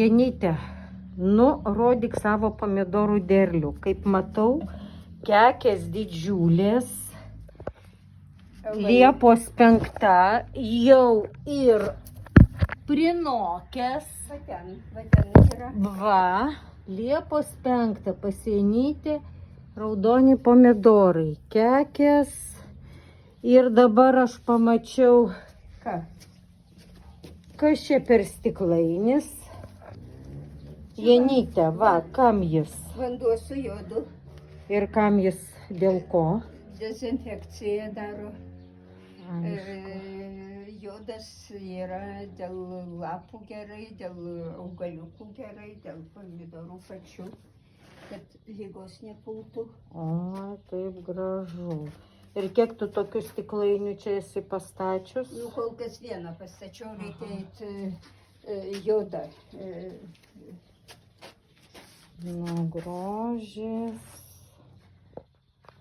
Jenyte, nurodyk savo pomidorų derlių. Kaip matau, kekės didžiulės. Liepos 5 jau ir prinokęs. Va, Liepos 5 pasienytė raudoni pomidorai, kekės. Ir dabar aš pamačiau, kas čia per stiklainis. Jenyte, va, kam jis? Vanduo su jodu. Ir kam jis dėl ko? Dezinfekciją daro. Jodas yra dėl lapų gerai, dėl augaliukų gerai, dėl pomidorų pačių, kad lygos nepultų. O, taip gražu. Ir kiek tu tokių stiklainių čia esi pastačius? Nu, kol kas vieną pastačiau, reikia eiti jodą. Nu, grožis.